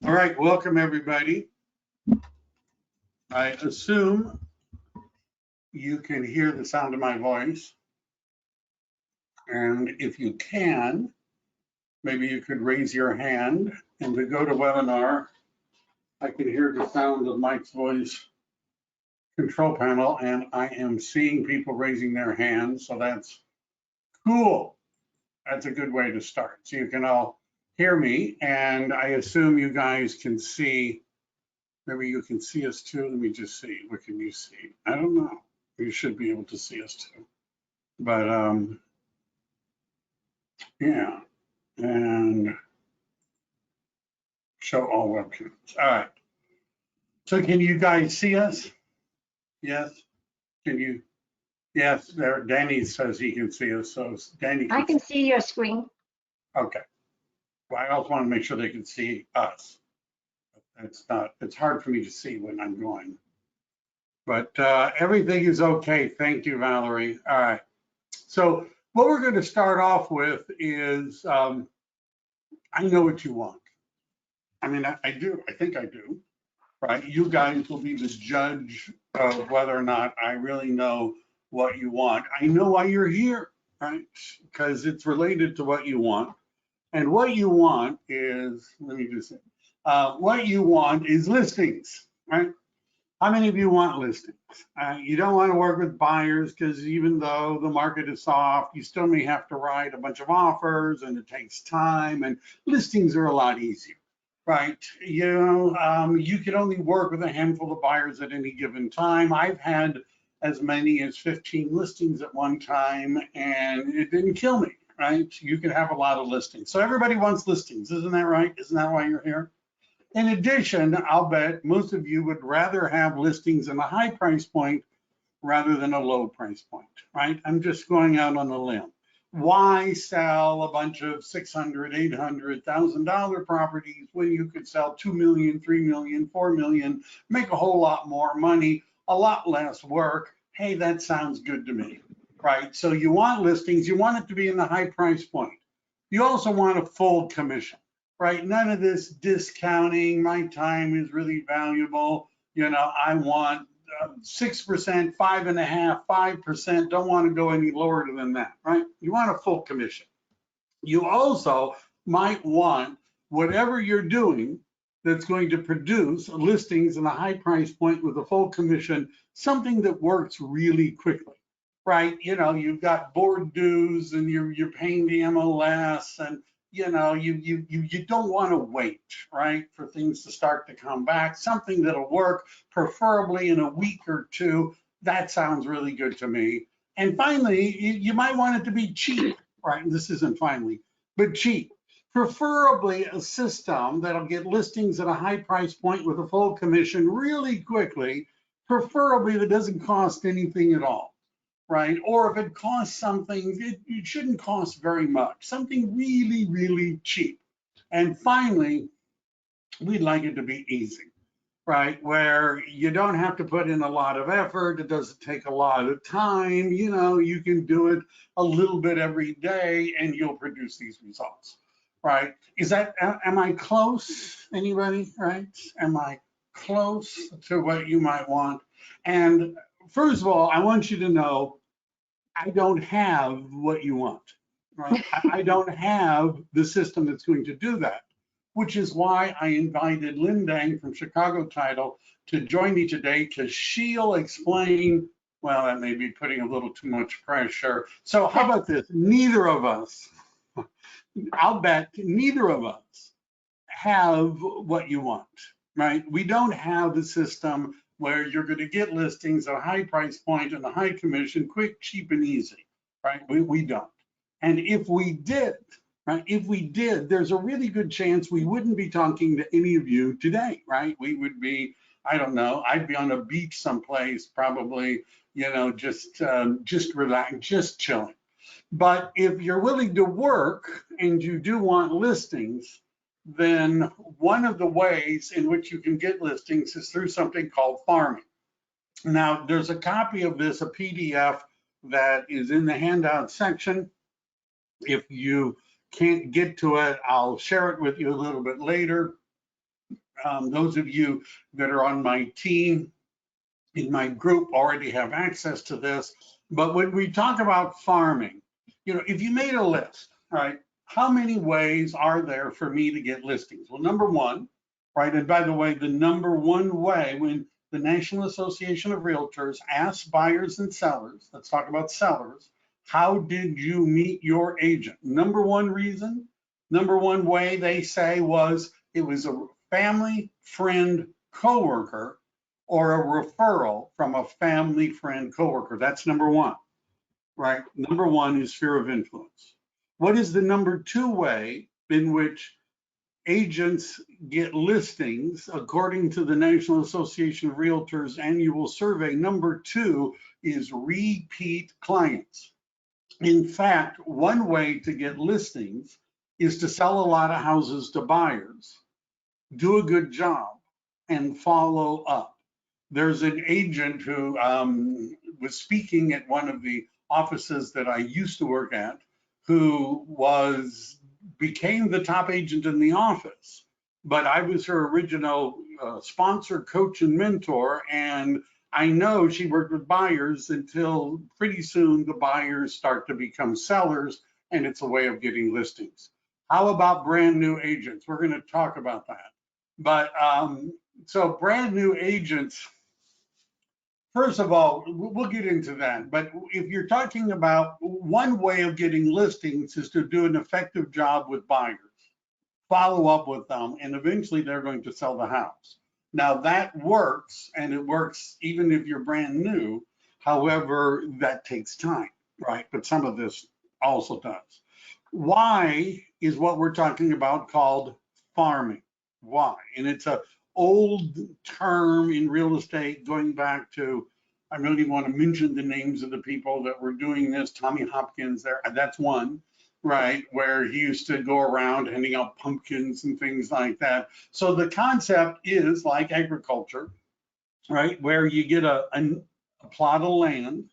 All right, welcome everybody. I assume you can hear the sound of my voice. And if you can, maybe you could raise your hand, and to go to webinar, I can hear the sound of Mike's voice control panel, and I am seeing people raising their hands, so that's cool. That's a good way to start. So you can all hear me, and I assume you guys can see. Maybe you can see us too. Let me just see. What can you see? I don't know. You should be able to see us too. But yeah, and show all webcams. All right. So can you guys see us? Yes. Can you? Yes. There. Danny says he can see us. So Danny. I can see your screen. Okay. Well, I also want to make sure they can see us. It's hard for me to see when I'm going. But everything is okay. Thank you, Valerie. All right. So what we're going to start off with is, I know what you want. I mean, I do. I think I do. Right? You guys will be the judge of whether or not I really know what you want. I know why you're here, right? Because it's related to what you want. And what you want is, let me just say, what you want is listings, right? How many of you want listings? You don't want to work with buyers because even though the market is soft, you still may have to write a bunch of offers and it takes time, and listings are a lot easier, right? You know, you can only work with a handful of buyers at any given time. I've had as many as 15 listings at one time and it didn't kill me, right? You can have a lot of listings. So everybody wants listings, isn't that right? Isn't that why you're here? In addition, I'll bet most of you would rather have listings in a high price point rather than a low price point, right? I'm just going out on a limb. Why sell a bunch of $600,000, $800,000, $1,000 properties when you could sell 2 million, 3 million, 4 million, make a whole lot more money, a lot less work? Hey, that sounds good to me, right? So you want listings, you want it to be in the high price point. You also want a full commission. Right, none of this discounting. My time is really valuable. You know, I want 6%, 5.5%, 5%. Don't want to go any lower than that. Right? You want a full commission. You also might want whatever you're doing that's going to produce listings in a high price point with a full commission, something that works really quickly. Right? You know, you've got board dues and you're paying the MLS, and you know, you don't want to wait, right, for things to start to come back. Something that'll work, preferably in a week or two. That sounds really good to me. And finally, you might want it to be cheap, right? This isn't finally, but cheap. Preferably a system that'll get listings at a high price point with a full commission really quickly, preferably that doesn't cost anything at all. Right? Or if it costs something, it shouldn't cost very much, something really, really cheap. And finally, we'd like it to be easy, right? Where you don't have to put in a lot of effort. It doesn't take a lot of time. You know, you can do it a little bit every day and you'll produce these results, right? Am I close? Anybody, right? Am I close to what you might want? And first of all, I want you to know I don't have what you want, right? I don't have the system that's going to do that, which is why I invited Lynn Dang from Chicago Title to join me today, because she'll explain, well, that may be putting a little too much pressure. So how about this? Neither of us, I'll bet neither of us have what you want, right? We don't have the system where you're going to get listings at a high price point and a high commission, quick, cheap, and easy, right? We don't. And if we did, right, there's a really good chance we wouldn't be talking to any of you today, right? We would be, I don't know, I'd be on a beach someplace, probably, you know, just relax, just chilling. But if you're willing to work and you do want listings, then one of the ways in which you can get listings is through something called farming. Now, there's a copy of this, a PDF, that is in the handout section. If you can't get to it, I'll share it with you a little bit later. Those of you that are on my team, in my group, already have access to this. But when we talk about farming, if you made a list, right, how many ways are there for me to get listings? Well, number one, right, and by the way, the number one way when the National Association of Realtors asks buyers and sellers, let's talk about sellers, how did you meet your agent? Number one reason, number one way they say was it was a family, friend, coworker, or a referral from a family, friend, coworker. That's number one, right? Number one is sphere of influence. What is the number two way in which agents get listings according to the National Association of Realtors annual survey? Number two is repeat clients. In fact, one way to get listings is to sell a lot of houses to buyers, do a good job, and follow up. There's an agent who was speaking at one of the offices that I used to work at, who became the top agent in the office. But I was her original sponsor, coach, and mentor. And I know she worked with buyers until pretty soon the buyers start to become sellers, and it's a way of getting listings. How about brand new agents? We're going to talk about that. But so brand new agents, first of all, we'll get into that. But if you're talking about one way of getting listings is to do an effective job with buyers, follow up with them, and eventually they're going to sell the house. Now that works, and it works even if you're brand new. However, that takes time, right? But some of this also does. Why is what we're talking about called farming. Why? And it's a old term in real estate going back to, I don't even want to mention the names of the people that were doing this. Tommy Hopkins there, that's one, right? Where he used to go around handing out pumpkins and things like that. So the concept is like agriculture, right? Where you get a plot of land,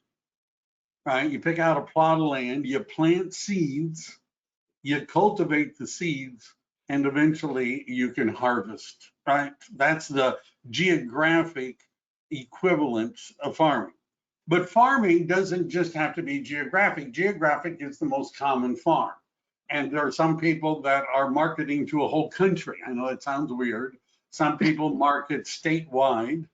right? You pick out a plot of land, you plant seeds, you cultivate the seeds, and eventually you can harvest, right? That's the geographic equivalent of farming. But farming doesn't just have to be geographic. Geographic is the most common farm. And there are some people that are marketing to a whole country. I know it sounds weird. Some people market statewide.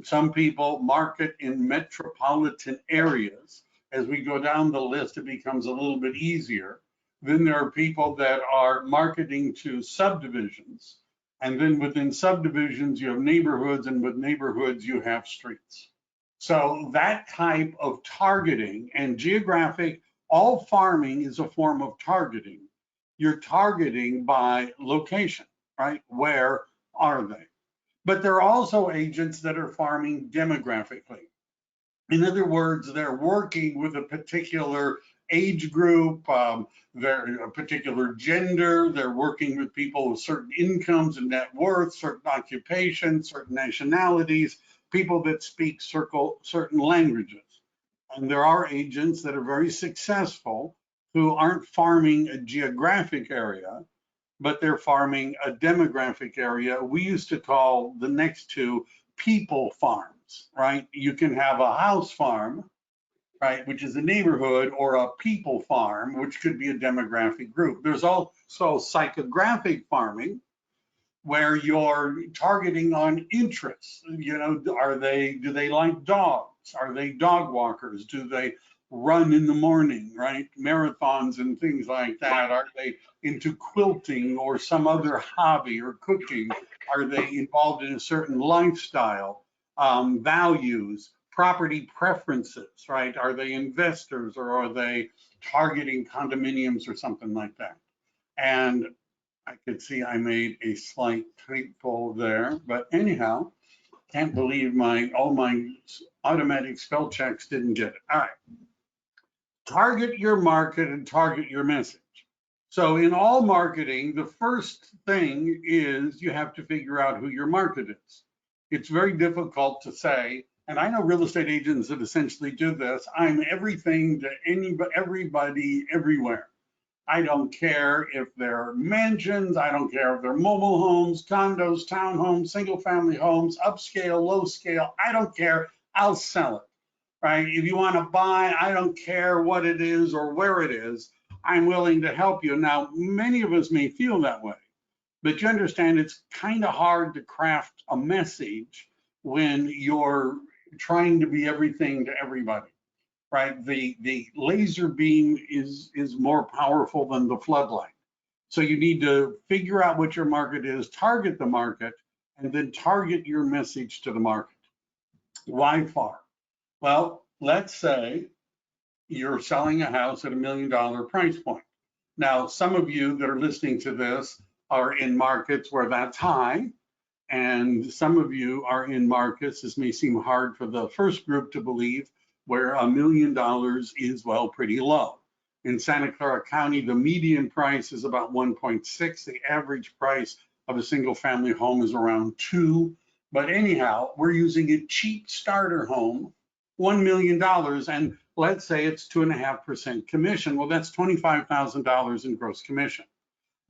Some people market in metropolitan areas. As we go down the list, it becomes a little bit easier. Then there are people that are marketing to subdivisions. And then within subdivisions, you have neighborhoods, and with neighborhoods, you have streets. So that type of targeting and geographic, all farming is a form of targeting. You're targeting by location, right? Where are they? But there are also agents that are farming demographically. In other words, they're working with a particular age group, they're a particular gender, they're working with people with certain incomes and net worth, certain occupations, certain nationalities, people that speak certain languages. And there are agents that are very successful who aren't farming a geographic area, but they're farming a demographic area. We used to call the next two people farms, right? You can have a house farm, right, which is a neighborhood, or a people farm, which could be a demographic group. There's also psychographic farming, where you're targeting on interests. Do they like dogs? Are they dog walkers? Do they run in the morning, right? Marathons and things like that. Are they into quilting or some other hobby or cooking? Are they involved in a certain lifestyle, values, property preferences, right? Are they investors, or are they targeting condominiums or something like that? And I could see I made a slight typo there, but anyhow, can't believe all my automatic spell checks didn't get it. All right. Target your market and target your message. So in all marketing, the first thing is you have to figure out who your market is. It's very difficult to say, and I know real estate agents that essentially do this, I'm everything to everybody, everywhere. I don't care if they're mansions. I don't care if they're mobile homes, condos, townhomes, single family homes, upscale, low scale. I don't care. I'll sell it, right? If you want to buy, I don't care what it is or where it is. I'm willing to help you. Now, many of us may feel that way, but you understand it's kind of hard to craft a message when you're trying to be everything to everybody, right? The laser beam is more powerful than the floodlight. So you need to figure out what your market is, target the market, and then target your message to the market. Why far? Well, let's say you're selling a house at $1 million price point. Now, some of you that are listening to this are in markets where that's high, and some of you are in markets, this may seem hard for the first group to believe, where $1 million is, well, pretty low. In Santa Clara County, the median price is about 1.6. The average price of a single family home is around 2. But anyhow, we're using a cheap starter home, $1 million, and let's say it's 2.5% commission. Well, that's $25,000 in gross commission.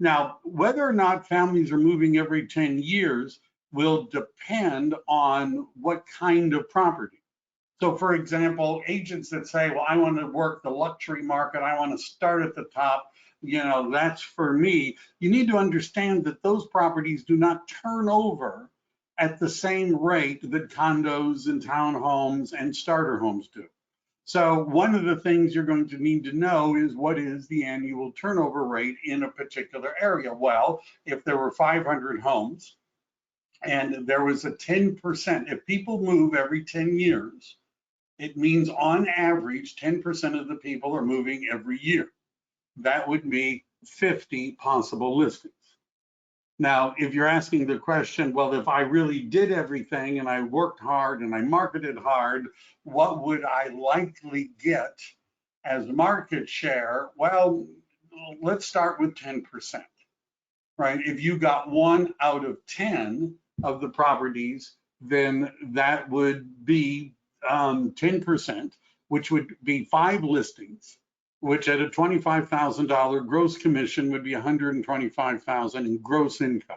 Now, whether or not families are moving every 10 years will depend on what kind of property. So for example, agents that say, well, I want to work the luxury market, I want to start at the top, that's for me. You need to understand that those properties do not turn over at the same rate that condos and townhomes and starter homes do. So one of the things you're going to need to know is what is the annual turnover rate in a particular area? Well, if there were 500 homes and there was a 10%, if people move every 10 years, it means on average, 10% of the people are moving every year. That would be 50 possible listings. Now, if you're asking the question, well, if I really did everything and I worked hard and I marketed hard, what would I likely get as market share? Well, let's start with 10%, right? If you got 1 out of 10 of the properties, then that would be 10%, which would be 5 listings, which at a $25,000 gross commission would be $125,000 in gross income.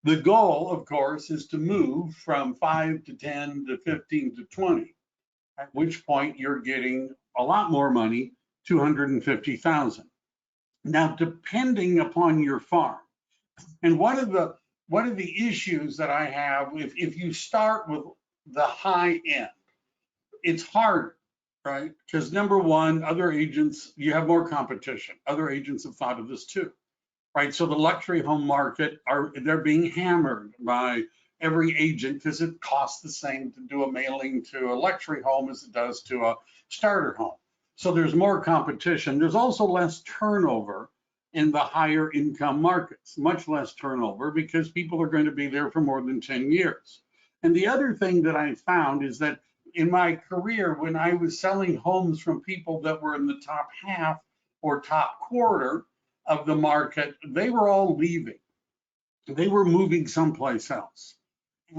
The goal, of course, is to move from 5 to 10 to 15 to 20, at which point you're getting a lot more money, $250,000. Now, depending upon your farm, and one of the issues that I have, if you start with the high end, it's hard, right? Because number one, other agents, you have more competition. Other agents have thought of this too, right? So the luxury home market, they're being hammered by every agent because it costs the same to do a mailing to a luxury home as it does to a starter home. So there's more competition. There's also less turnover in the higher income markets, much less turnover because people are going to be there for more than 10 years. And the other thing that I found is that in my career, when I was selling homes from people that were in the top half or top quarter of the market, they were all leaving. They were moving someplace else.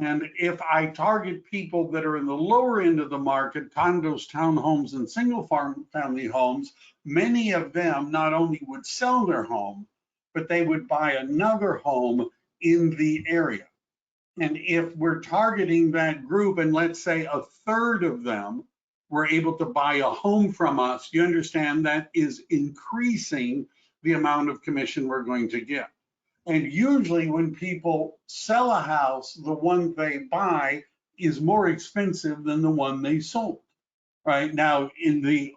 And if I target people that are in the lower end of the market, condos, townhomes, and single family homes, many of them not only would sell their home, but they would buy another home in the area. And if we're targeting that group, and let's say a third of them were able to buy a home from us, you understand that is increasing the amount of commission we're going to get. And usually when people sell a house, the one they buy is more expensive than the one they sold, right? Now, in the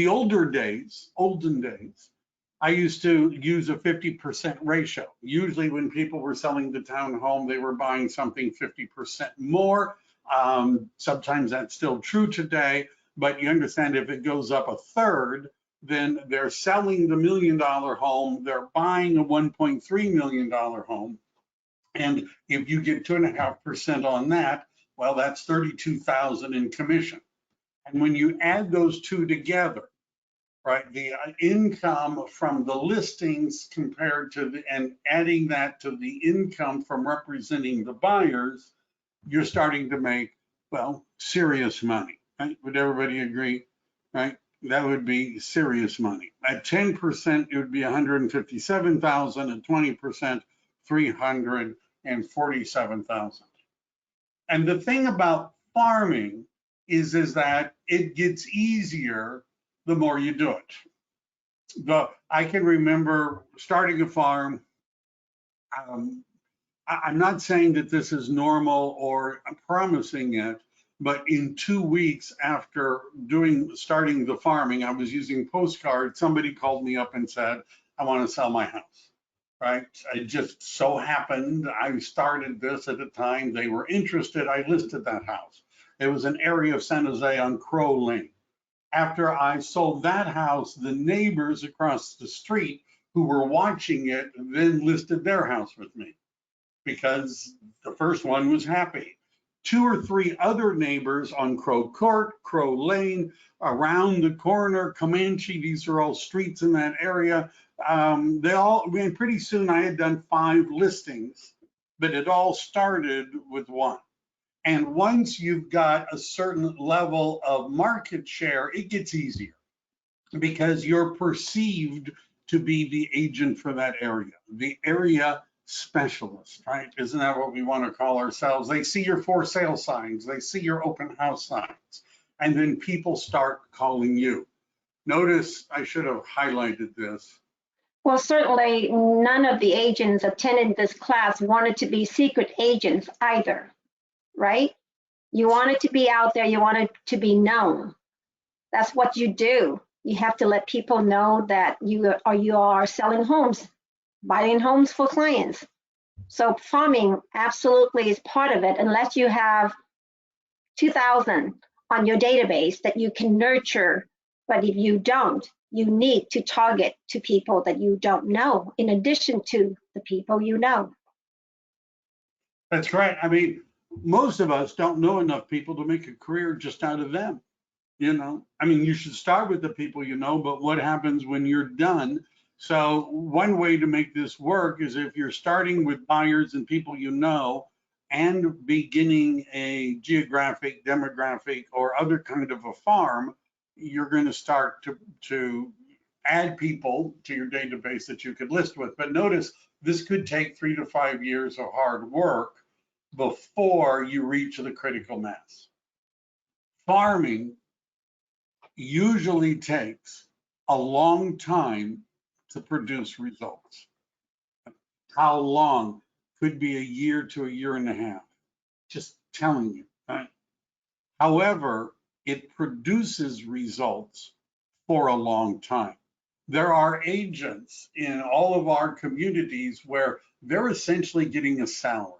olden days, I used to use a 50% ratio. Usually when people were selling the townhome, they were buying something 50% more. Sometimes that's still true today, but you understand if it goes up a third, then they're selling the $1 million home, they're buying a $1.3 million home. And if you get 2.5% on that, well, that's $32,000 in commission. And when you add those two together, right, the income from the listings compared to and adding that to the income from representing the buyers, you're starting to make, well, serious money, right? Would everybody agree, right? that would be serious money. At 10%, it would be 157,000. At 20%, 347,000. And the thing about farming is that it gets easier the more you do it. I can remember starting a farm. I'm not saying that this is normal or promising it, but in 2 weeks after starting the farming, I was using postcards. Somebody called me up and said, I want to sell my house, right? It just so happened I started this at a time they were interested. I listed that house. It was an area of San Jose on Crow Lane. After I sold that house, the neighbors across the street who were watching it then listed their house with me because the first one was happy. 2 or 3 other neighbors on Crow Court, Crow Lane, around the corner, Comanche, these are all streets in that area. Pretty soon I had done 5 listings, but it all started with 1. And once you've got a certain level of market share, it gets easier because you're perceived to be the agent for that area, the area specialist, right? Isn't that what we want to call ourselves? They see your for sale signs, they see your open house signs, and then people start calling you. Notice I should have highlighted this. Well, certainly none of the agents attending this class wanted to be secret agents either, right? You wanted to be out there, you wanted to be known. That's what you do. You have to let people know that you are selling homes, buying homes for clients. So farming absolutely is part of it, unless you have 2,000 on your database that you can nurture. But if you don't, you need to target to people that you don't know, in addition to the people you know. That's right. I mean, most of us don't know enough people to make a career just out of them. You know, I mean, you should start with the people you know, but what happens when you're done? So one way to make this work is if you're starting with buyers and people you know and beginning a geographic, demographic, or other kind of a farm, you're going to start to add people to your database that you could list with. But notice this could take 3 to 5 years of hard work before you reach the critical mass. Farming usually takes a long time to produce results. How long? Could be a year to a year and a half. Just telling you, right? However, it produces results for a long time. There are agents in all of our communities where they're essentially getting a salary.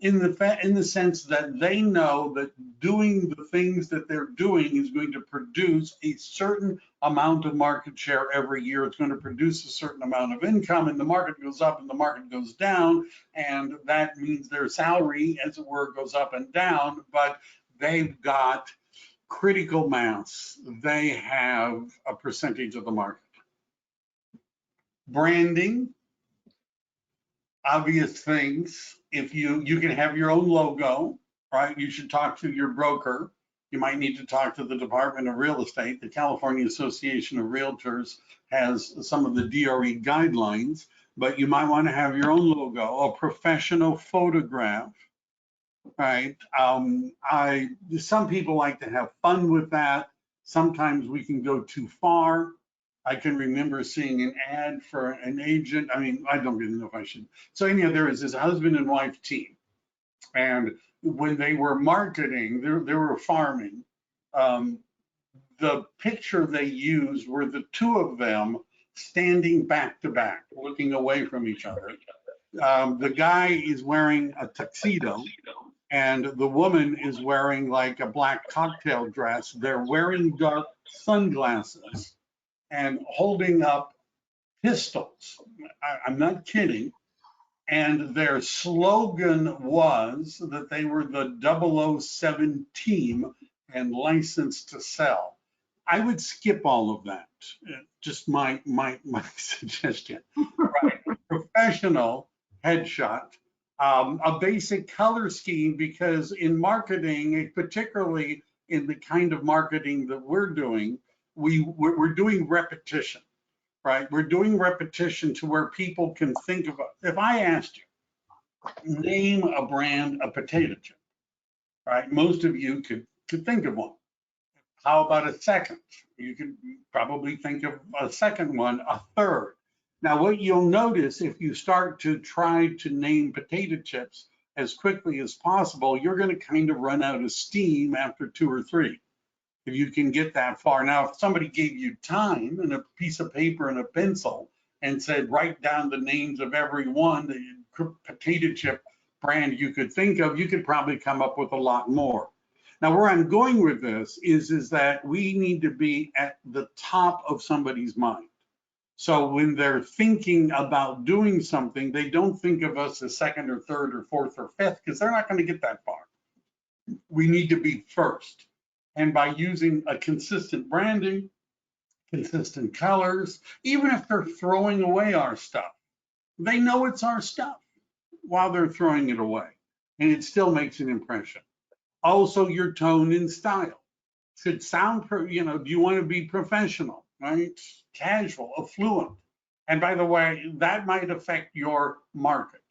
In the sense that they know that doing the things that they're doing is going to produce a certain amount of market share every year. It's going to produce a certain amount of income, and the market goes up and the market goes down, and that means their salary, as it were, goes up and down, but they've got critical mass. They have a percentage of the market. Branding, obvious things. If you can have your own logo, right? You should talk to your broker. You might need to talk to the Department of Real Estate. The California Association of Realtors has some of the DRE guidelines, but you might want to have your own logo, a professional photograph, right? Some people like to have fun with that. Sometimes we can go too far. I can remember seeing an ad for an agent. I mean, I don't really know if I should. So anyhow, there was this husband and wife team. And when they were marketing, they were farming. The picture they used were the 2 of them standing back to back, looking away from each other. The guy is wearing a tuxedo and the woman is wearing like a black cocktail dress. They're wearing dark sunglasses and holding up pistols. I'm not kidding. And their slogan was that they were the 007 team and licensed to sell. I would skip all of that. Just my suggestion. Right. Professional headshot, a basic color scheme, because in marketing, particularly in the kind of marketing that we're doing, we're doing repetition, right? We're doing repetition to where people can think of, if I asked you, name a brand of potato chip, right? Most of you could think of one. How about a second? You could probably think of a second one, a third. Now, what you'll notice if you start to try to name potato chips as quickly as possible, you're going to kind of run out of steam after 2 or 3, if you can get that far. Now, if somebody gave you time and a piece of paper and a pencil and said, write down the names of every one, the potato chip brand you could think of, you could probably come up with a lot more. Now, where I'm going with this is that we need to be at the top of somebody's mind. So when they're thinking about doing something, they don't think of us as second or third or fourth or fifth, because they're not going to get that far. We need to be first. And by using a consistent branding, consistent colors, even if they're throwing away our stuff, they know it's our stuff while they're throwing it away. And it still makes an impression. Also, your tone and style should sound, do you want to be professional, right? Casual, affluent. And by the way, that might affect your market.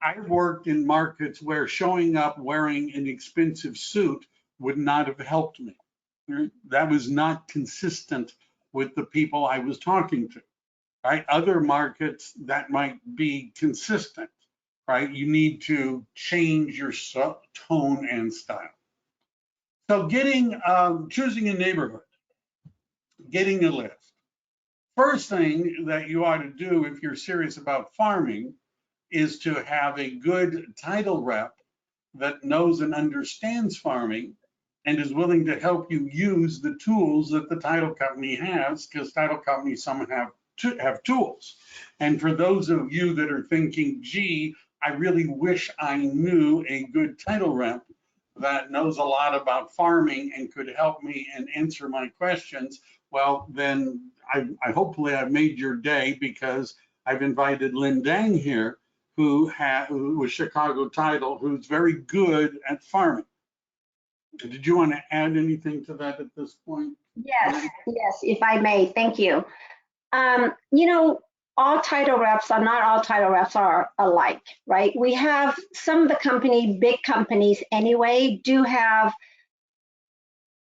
I've worked in markets where showing up wearing an expensive suit would not have helped me. That was not consistent with the people I was talking to, right? Other markets that might be consistent, right? You need to change your tone and style. So choosing a neighborhood, getting a list. First thing that you ought to do if you're serious about farming is to have a good title rep that knows and understands farming and is willing to help you use the tools that the title company has, because title companies, some have tools. And for those of you that are thinking, gee, I really wish I knew a good title rep that knows a lot about farming and could help me and answer my questions, well, then I hopefully I've made your day, because I've invited Lynn Dang here, who was Chicago Title, who's very good at farming. Did you want to add anything to that at this point? Yes, if I may, thank you. All title reps are not all title reps are alike, right? We have some of the big companies anyway, do have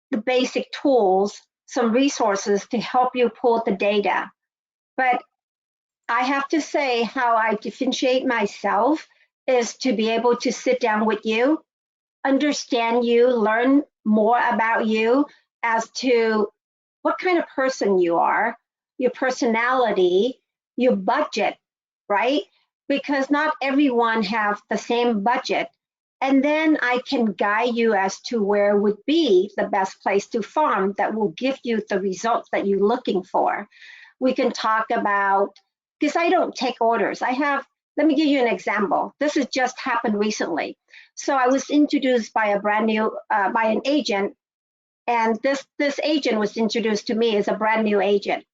the basic tools, some resources to help you pull the data. But I have to say, how I differentiate myself is to be able to sit down with you, understand you, learn more about you as to what kind of person you are, your personality, your budget, right? Because not everyone have the same budget. And then I can guide you as to where would be the best place to farm that will give you the results that you're looking for. We can talk about, because I don't take orders. Let me give you an example. This has just happened recently. So I was introduced by by an agent, and this agent was introduced to me as a brand new agent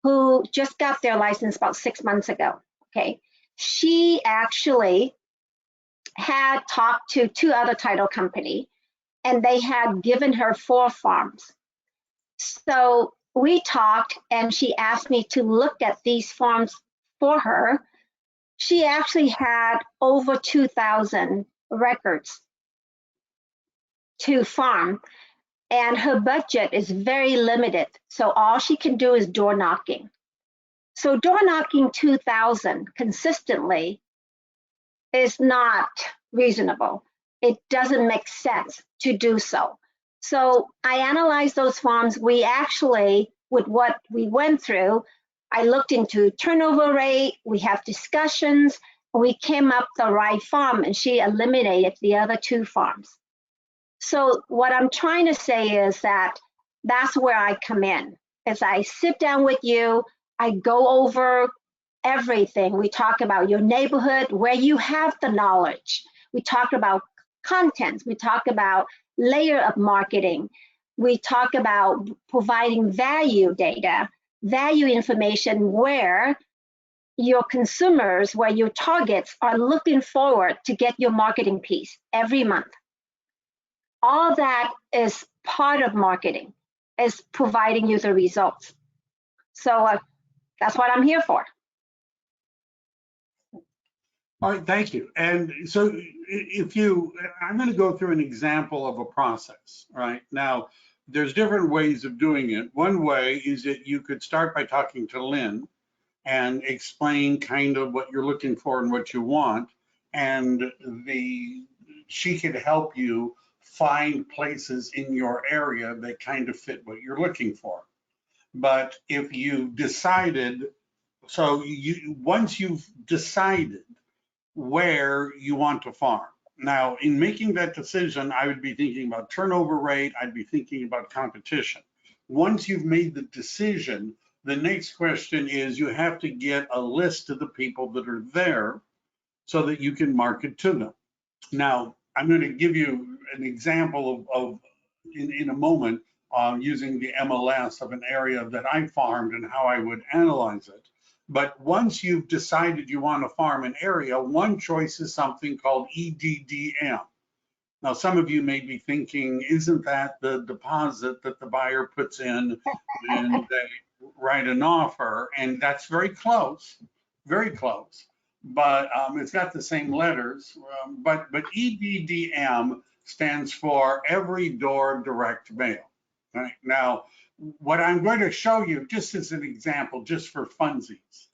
who just got their license about 6 months ago, okay? She actually had talked to 2 other title companies, and they had given her 4 farms. So we talked, and she asked me to look at these farms for her. She actually had over 2,000 records to farm, and her budget is very limited. So all she can do is door knocking. So door knocking 2,000 consistently is not reasonable. It doesn't make sense to do so. So I analyzed those farms. We actually, with what we went through, I looked into turnover rate, we have discussions, we came up the right farm, and she eliminated the other 2 farms. So what I'm trying to say is that that's where I come in. As I sit down with you, I go over everything. We talk about your neighborhood, where you have the knowledge. We talk about content. We talk about layer of marketing. We talk about providing value data, value information where your consumers, where your targets are looking forward to get your marketing piece every month. All that is part of marketing. is providing you the results. So that's what I'm here for. All right, thank you. And so I'm going to go through an example of a process, right? Now, there's different ways of doing it. One way is that you could start by talking to Lynn and explain kind of what you're looking for and what you want. And she could help you find places in your area that kind of fit what you're looking for. But if you decided, once you've decided where you want to farm. Now, in making that decision, I would be thinking about turnover rate, I'd be thinking about competition. Once you've made the decision, the next question is you have to get a list of the people that are there so that you can market to them. Now, I'm going to give you an example in a moment using the MLS of an area that I farmed and how I would analyze it. But once you've decided you want to farm an area, one choice is something called EDDM. Now, some of you may be thinking, isn't that the deposit that the buyer puts in and they write an offer? And that's very close, very close. But it's got the same letters. But EDDM stands for every door direct mail. Right? Now, what I'm going to show you, just as an example, just for funsies,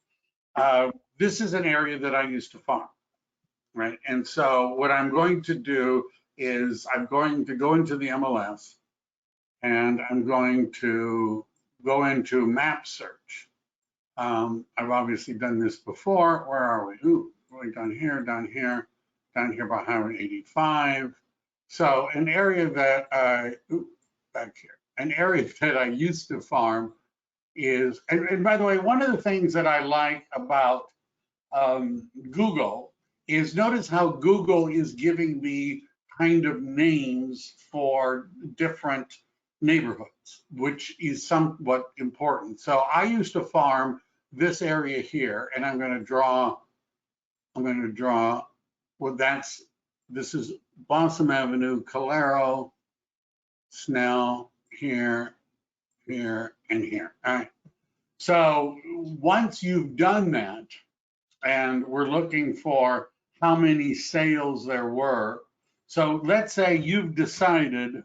this is an area that I used to farm, right? And so what I'm going to do is I'm going to go into the MLS and I'm going to go into map search. I've obviously done this before. Where are we? Ooh, going down here, down here, down here by Highway 85. So an area that back here, an area that I used to farm is, and by the way, one of the things that I like about Google is notice how Google is giving me kind of names for different neighborhoods, which is somewhat important. So I used to farm this area here, and I'm going to draw, well, this is Blossom Avenue, Calero, Snell, here, here, and here. All right. So once you've done that, and we're looking for how many sales there were. So let's say you've decided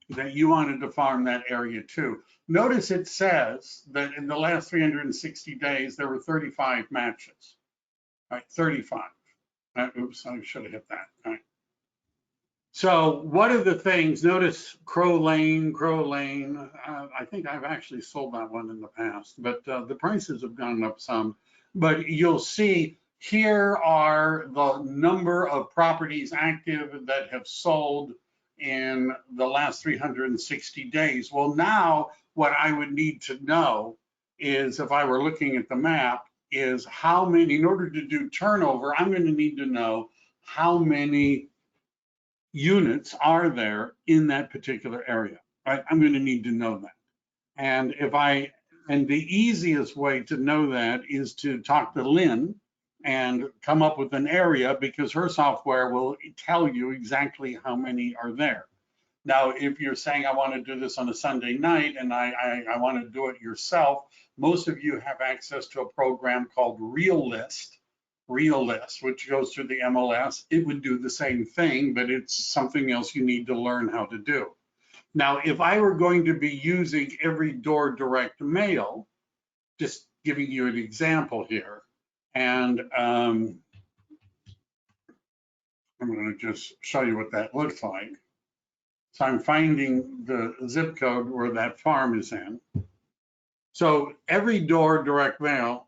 that you wanted to farm that area too. Notice it says that in the last 360 days, there were 35 matches, right? 35. Oops, I should have hit that. All right. So what are the things, notice Crow Lane, I think I've actually sold that one in the past, but the prices have gone up some. But you'll see here are the number of properties active that have sold in the last 360 days. Well, now what I would need to know is, if I were looking at the map, is how many, in order to do turnover, I'm going to need to know how many units are there in that particular area, right? I'm going to need to know that. And the easiest way to know that is to talk to Lynn and come up with an area, because her software will tell you exactly how many are there. Now, if you're saying I want to do this on a Sunday night and I want to do it yourself, most of you have access to a program called RealList, which goes through the MLS. It would do the same thing, but it's something else you need to learn how to do. Now, if I were going to be using every door direct mail, just giving you an example here, and I'm going to just show you what that looks like. So I'm finding the zip code where that farm is in. So every door direct mail,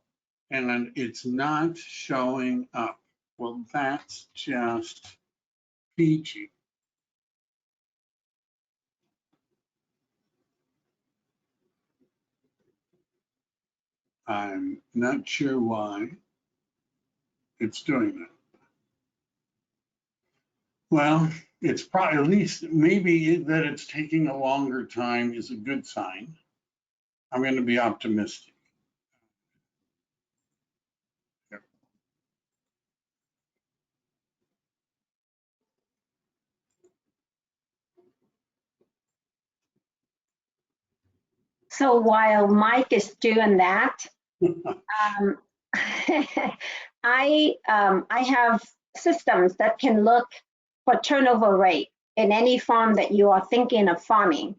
and then it's not showing up. Well, that's just peachy. I'm not sure why it's doing that. Well, it's probably, at least maybe that it's taking a longer time is a good sign. I'm going to be optimistic. Yep. So while Mike is doing that, um, I have systems that can look for turnover rate in any farm that you are thinking of farming.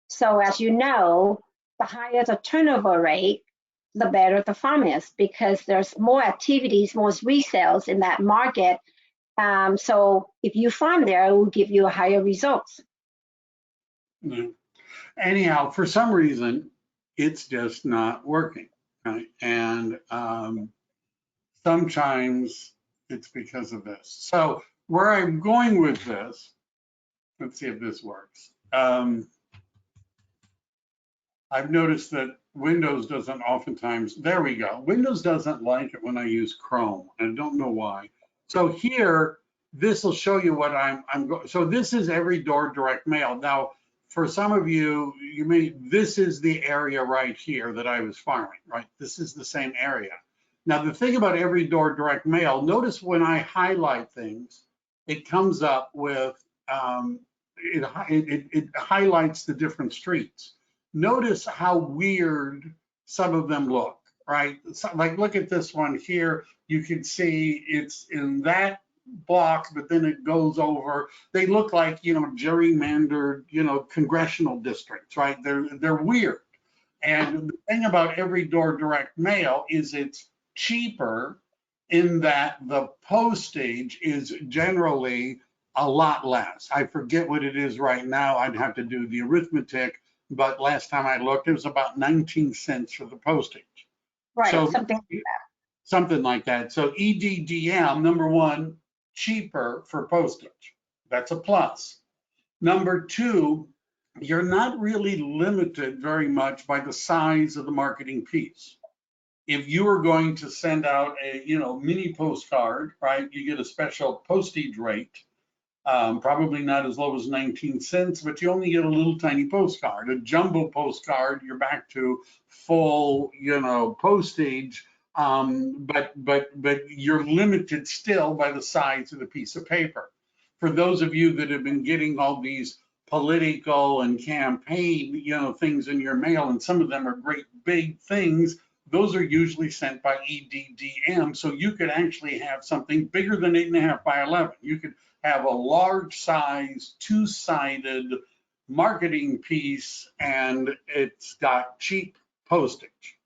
So as you know, the higher the turnover rate, the better the farm is because there's more activities, more resales in that market. So if you farm there, it will give you a higher results. Yeah. Anyhow, for some reason, it's just not working. Right? And sometimes it's because of this. So where I'm going with this, let's see if this works. I've noticed that Windows doesn't oftentimes, there we go. Windows doesn't like it when I use Chrome. I don't know why. So here, this will show you what I'm going. So this is every door direct mail. Now, for some of you, this is the area right here that I was farming, right? This is the same area. Now, the thing about every door direct mail, notice when I highlight things, it comes up with, it highlights the different streets. Notice how weird some of them look, right? So, like, look at this one here. You can see it's in that block, but then it goes over. They look like, gerrymandered, congressional districts, right? They're weird. And the thing about every door direct mail is it's cheaper in that the postage is generally a lot less. I forget what it is right now. I'd have to do the arithmetic, but last time I looked, it was about 19 cents for the postage. Right, So something like that. So EDDM, number one, cheaper for postage. That's a plus. Number two, you're not really limited very much by the size of the marketing piece. If you are going to send out a mini postcard, right, you get a special postage rate. Probably not as low as 19 cents, but you only get a little tiny postcard. A jumbo postcard, you're back to full, postage, but you're limited still by the size of the piece of paper. For those of you that have been getting all these political and campaign, things in your mail, and some of them are great big things, those are usually sent by EDDM. So you could actually have something bigger than 8.5 by 11. You could have a large size, two-sided marketing piece, and it's got cheap postage.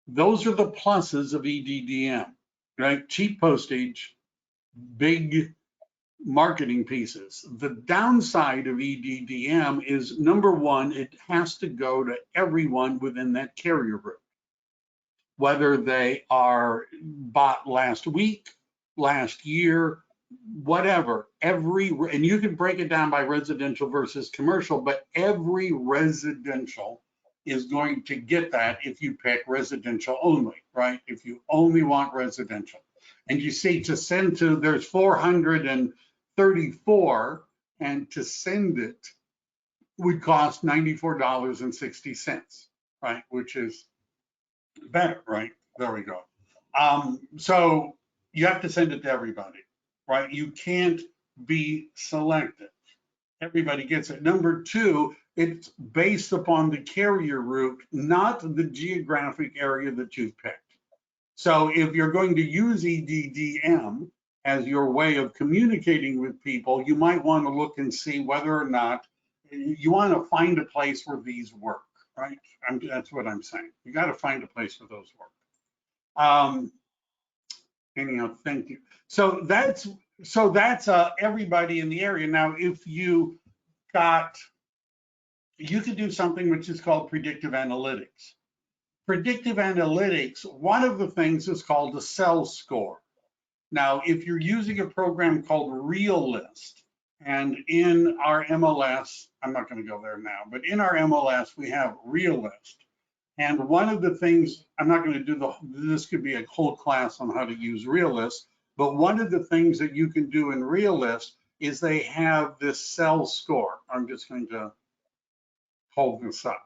Those are the pluses of EDDM, right? Cheap postage, big marketing pieces. The downside of EDDM is, number one, it has to go to everyone within that carrier group, whether they are bought last week, last year, whatever. And you can break it down by residential versus commercial, but every residential is going to get that if you pick residential only, right? If you only want residential. And you see, to send to, there's 434, and to send it would cost $94.60, right? Which is better, right? There we go. So you have to send it to everybody, right? You can't be selective. Everybody gets it. Number two, it's based upon the carrier route, not the geographic area that you've picked. So if you're going to use EDDM as your way of communicating with people, you might want to look and see whether or not you want to find a place where these work, right? That's what I'm saying. You got to find a place where those work. Anyhow, thank you. So that's everybody in the area. Now, if you could do something which is called predictive analytics. Predictive analytics, one of the things is called a cell score. Now, if you're using a program called RealList, and in our MLS, I'm not going to go there now, but in our MLS, we have RealList. And one of the things, I'm not going to do this could be a whole class on how to use RealList, but one of the things that you can do in RealList is they have this cell score. I'm just going to hold this up.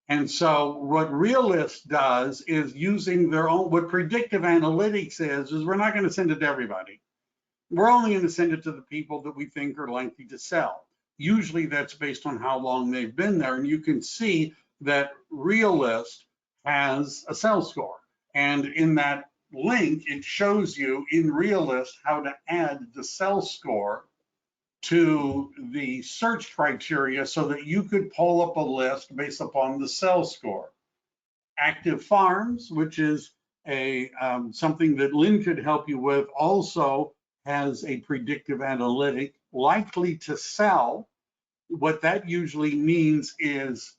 And so what RealList does is using their own, what predictive analytics is we're not going to send it to everybody. We're only going to send it to the people that we think are likely to sell. Usually that's based on how long they've been there. And you can see that Realist has a cell score. And in that link, it shows you in Realist how to add the cell score to the search criteria so that you could pull up a list based upon the cell score. Active Farms, which is a something that Lynn could help you with, also has a predictive analytic likely to sell. What that usually means is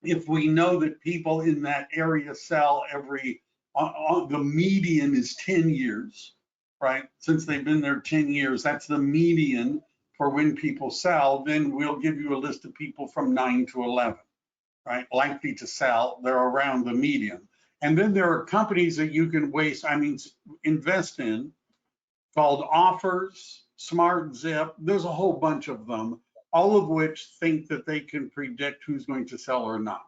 if we know that people in that area sell every, the median is 10 years, right? Since they've been there 10 years, that's the median for when people sell, then we'll give you a list of people from 9 to 11, right? Likely to sell, they're around the median. And then there are companies that you can invest in called Offers, Smart Zip. There's a whole bunch of them, all of which think that they can predict who's going to sell or not.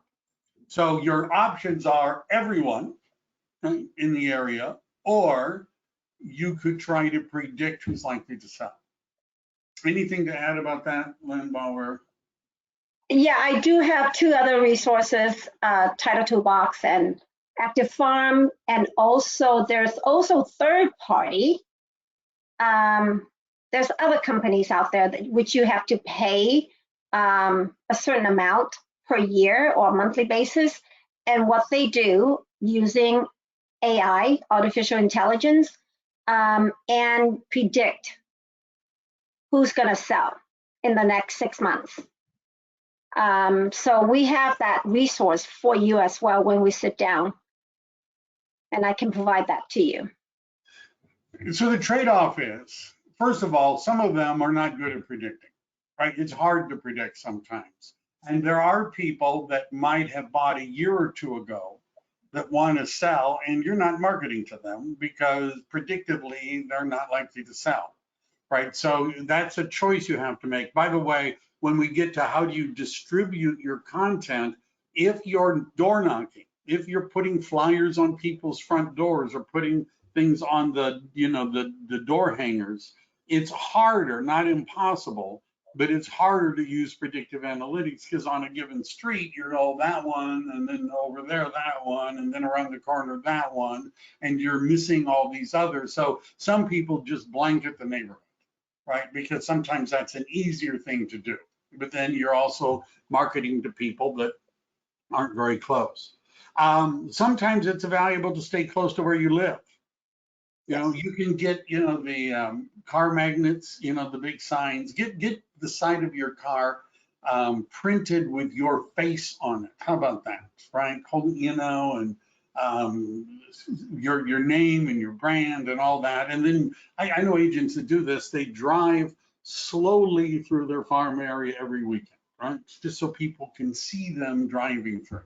So your options are everyone in the area, or you could try to predict who's likely to sell. Anything to add about that, Lynn, while we're... Yeah, I do have two other resources, Title Toolbox and Active Farm, and also there's also third party. There's other companies out there which you have to pay a certain amount per year or monthly basis. And what they do using AI, artificial intelligence, and predict who's going to sell in the next 6 months. So we have that resource for you as well when we sit down, and I can provide that to you. So the trade-off is, first of all, some of them are not good at predicting, right? It's hard to predict sometimes. And there are people that might have bought a year or two ago that want to sell, and you're not marketing to them because predictably they're not likely to sell, right? So that's a choice you have to make. By the way, when we get to how do you distribute your content, if you're door knocking, if you're putting flyers on people's front doors or putting things on the, the door hangers, it's harder, not impossible, but it's harder to use predictive analytics because on a given street, you know that one, and then over there, that one, and then around the corner, that one, and you're missing all these others. So some people just blanket the neighborhood, right? Because sometimes that's an easier thing to do. But then you're also marketing to people that aren't very close. Sometimes it's valuable to stay close to where you live. You can get, the car magnets, the big signs, get the side of your car printed with your face on it. How about that, right? And your name and your brand and all that. And then I know agents that do this. They drive slowly through their farm area every weekend, right? Just so people can see them driving through.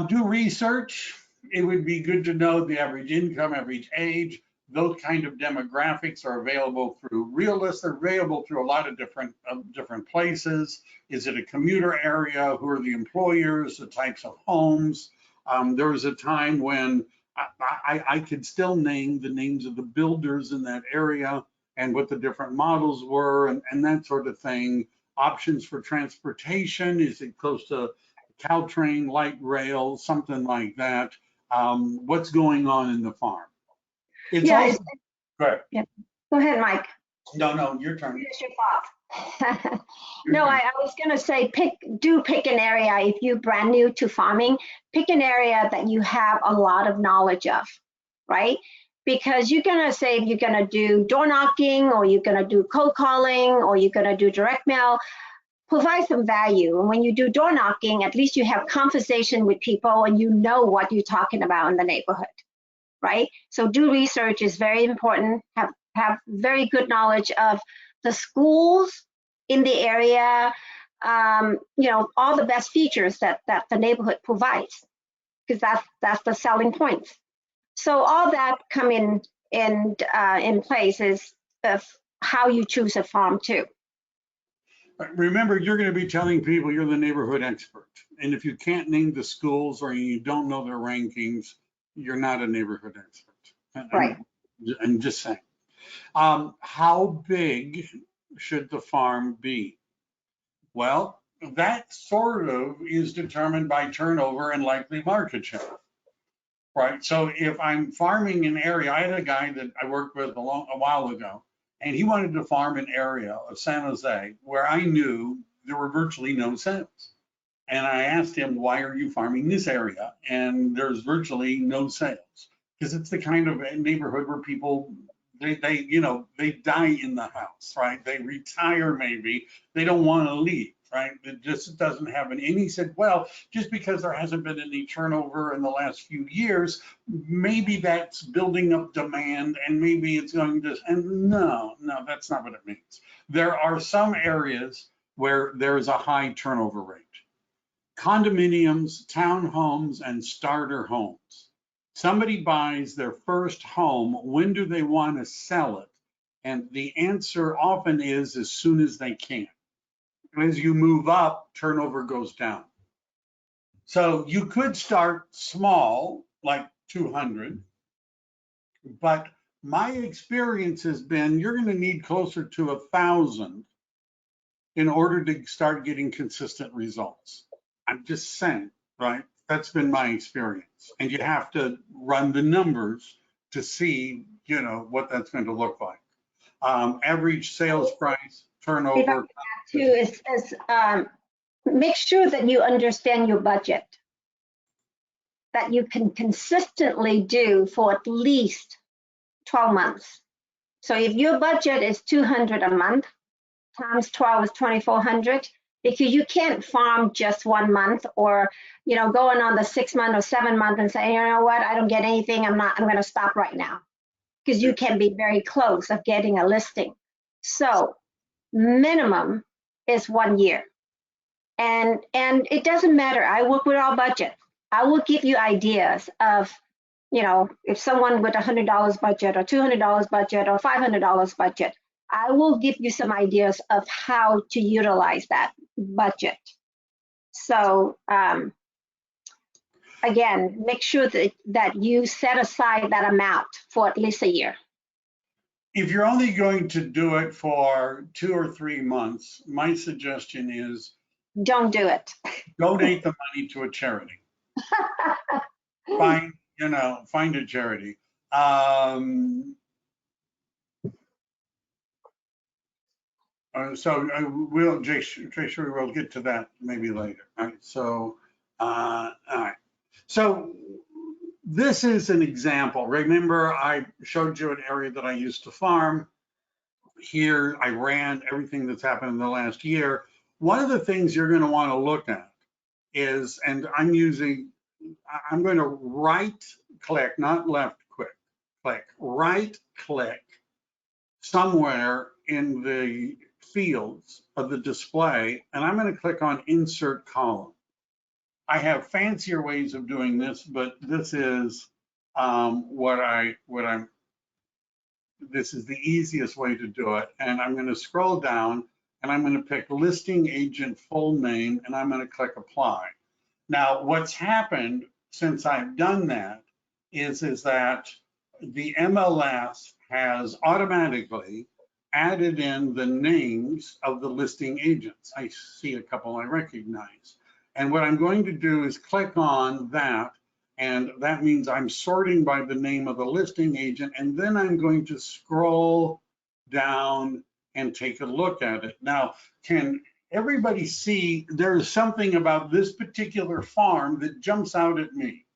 Do research. It would be good to know the average income, average age. Those kind of demographics are available through Realist. They're available through a lot of different places. Is it a commuter area? Who are the employers? The types of homes? There was a time when I could still name the names of the builders in that area and what the different models were and that sort of thing. Options for transportation. Is it close to Caltrain, light rail, something like that? What's going on in the farm? Go ahead. Yeah. Go ahead, Mike. No, your turn. Finish your thought. No, I was going to say pick an area. If you're brand new to farming, pick an area that you have a lot of knowledge of, right? Because you're going to say if you're going to do door knocking or you're going to do cold calling or you're going to do direct mail, provide some value. And when you do door knocking, at least you have conversation with people and you know what you're talking about in the neighborhood, right? So do research is very important. Have very good knowledge of the schools in the area, all the best features that the neighborhood provides, because that's the selling points. So all that come in place is of how you choose a farm too. Remember, you're going to be telling people you're the neighborhood expert. And if you can't name the schools or you don't know their rankings, you're not a neighborhood expert. Right. I'm just saying. How big should the farm be? Well, that sort of is determined by turnover and likely market share. Right. So if I'm farming an area, I had a guy that I worked with a while ago, and he wanted to farm an area of San Jose where I knew there were virtually no sales. And I asked him, why are you farming this area? And there's virtually no sales, because it's the kind of neighborhood where people, they die in the house, right? They retire maybe, they don't want to leave, right? It just doesn't happen. And he said, well, just because there hasn't been any turnover in the last few years, maybe that's building up demand and maybe it's going to, and no, that's not what it means. There are some areas where there is a high turnover rate. Condominiums, townhomes, and starter homes. Somebody buys their first home, when do they want to sell it? And the answer often is as soon as they can. As you move up, turnover goes down. So you could start small, like 200, but my experience has been you're going to need closer to 1,000 in order to start getting consistent results. I'm just saying, right? That's been my experience. And you have to run the numbers to see, what that's going to look like. Average sales price, turnover. Too is make sure that you understand your budget, that you can consistently do for at least 12 months. So if your budget is 200 a month, times 12 is 2,400, because you can't farm just 1 month or, going on the 6 month or 7 month and say, you know what, I don't get anything. I'm going to stop right now, because you can be very close of getting a listing. So minimum is 1 year. And it doesn't matter. I work with our budget. I will give you ideas of, if someone with $100 budget or $200 budget or $500 budget, I will give you some ideas of how to utilize that budget. So again, make sure that you set aside that amount for at least a year. If you're only going to do it for 2 or 3 months, my suggestion is don't do it. Donate the money to a charity. Find a charity. So we'll, Tracy, we'll get to that maybe later. All right. So, all right. So this is an example. Remember, I showed you an area that I used to farm. Here, I ran everything that's happened in the last year. One of the things you're going to want to look at is, and I'm going to right click, not left click, right click somewhere in the fields of the display, and I'm going to click on insert column. I have fancier ways of doing this, but this is this is the easiest way to do it. And I'm going to scroll down and I'm going to pick listing agent full name and I'm going to click apply. Now, what's happened since I've done that is that the MLS has automatically added in the names of the listing agents. I see a couple I recognize. And what I'm going to do is click on that, and that means I'm sorting by the name of the listing agent, and then I'm going to scroll down and take a look at it. Now, can everybody see there's something about this particular farm that jumps out at me?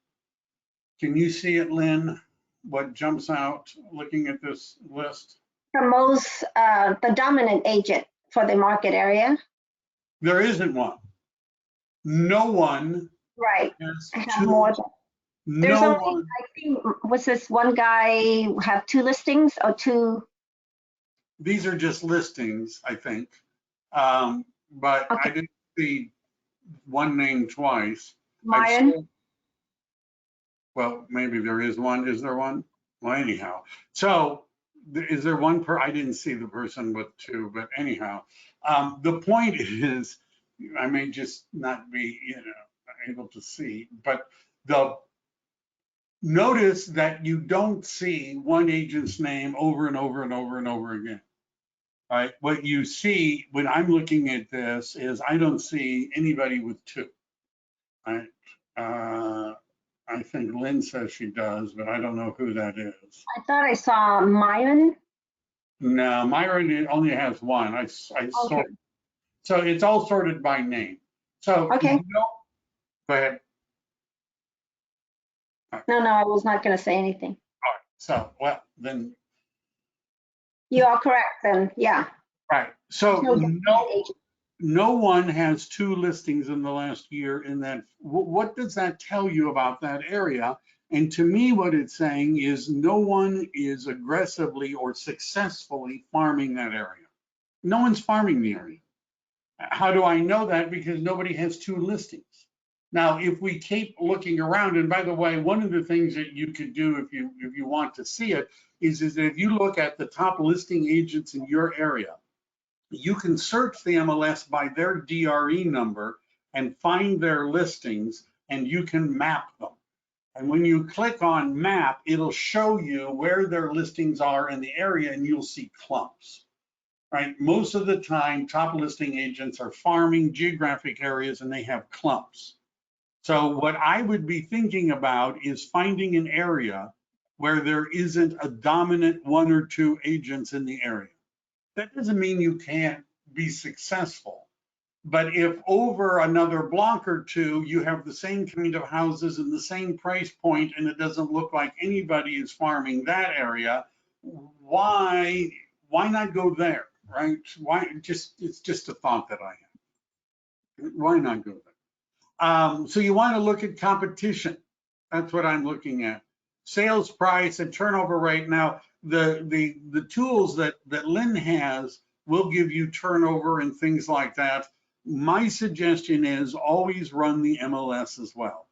Can you see it, Lynn? What jumps out looking at this list? The dominant agent for the market area. There isn't one. No one. Right. Has more than, there's no only, one. I think, was this one guy have 2 listings or 2? These are just listings, I think. But okay. I didn't see one name twice. Ryan? Well, maybe there is one. Is there one? Well, anyhow. So is there one I didn't see the person with 2, but anyhow. The point is, I may just not be, able to see, but notice that you don't see one agent's name over and over and over and over again. right? What you see when I'm looking at this is I don't see anybody with two, right? I think Lynn says she does, but I don't know who that is. I thought I saw Myron. No, Myron only has one. I Okay, sort, so it's all sorted by name. So, okay. go ahead. No, I was not gonna say anything. So, well, then, You are correct then, yeah. right. There's So no designated agent. no one has two listings in the last year in that. What does that tell you about that area? And to me, what it's saying is no one is aggressively or successfully farming that area. No one's farming the area. How do I know that? Because nobody has two listings. Now, if we keep looking around, and by the way, one of the things that you could do if you want to see it is that if you look at the top listing agents in your area, you can search the MLS by their DRE number and find their listings, and you can map them. And when you click on map, it'll show you where their listings are in the area, and you'll see clumps, right? Most of the time, top listing agents are farming geographic areas and they have clumps. So what I would be thinking about is finding an area where there isn't a dominant one or two agents in the area. That doesn't mean you can't be successful. But if over another block or two, you have the same kind of houses and the same price point, and it doesn't look like anybody is farming that area, why not go there, right? It's just a thought that I have. Why not go there? So you want to look at competition. That's what I'm looking at. Sales price and turnover rate. Now, the tools that Lynn has will give you turnover and things like that. My suggestion is always run the MLS as well.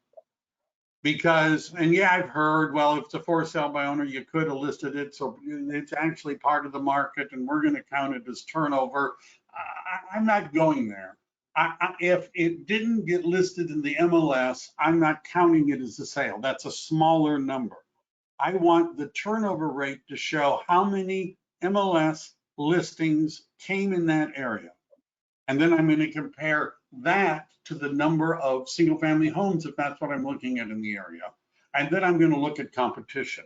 Because, and yeah, I've heard, well, if it's a for sale by owner, you could have listed it. So it's actually part of the market and we're going to count it as turnover. I'm not going there. If it didn't get listed in the MLS, I'm not counting it as a sale. That's a smaller number. I want the turnover rate to show how many MLS listings came in that area. And then I'm going to compare that to the number of single family homes, if that's what I'm looking at in the area. And then I'm going to look at competition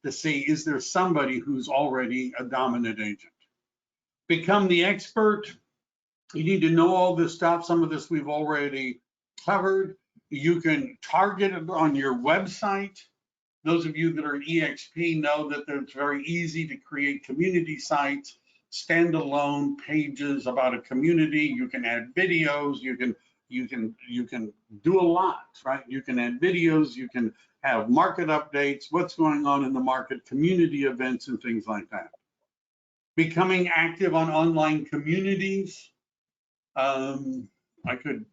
to see, is there somebody who's already a dominant agent? Become the expert. You need to know all this stuff. Some of this we've already covered. You can target it on your website. Those of you that are EXP know that it's very easy to create community sites, standalone pages about a community. You can add videos. You can do a lot, right? You can add videos. You can have market updates, what's going on in the market, community events, and things like that. Becoming active on online communities. I should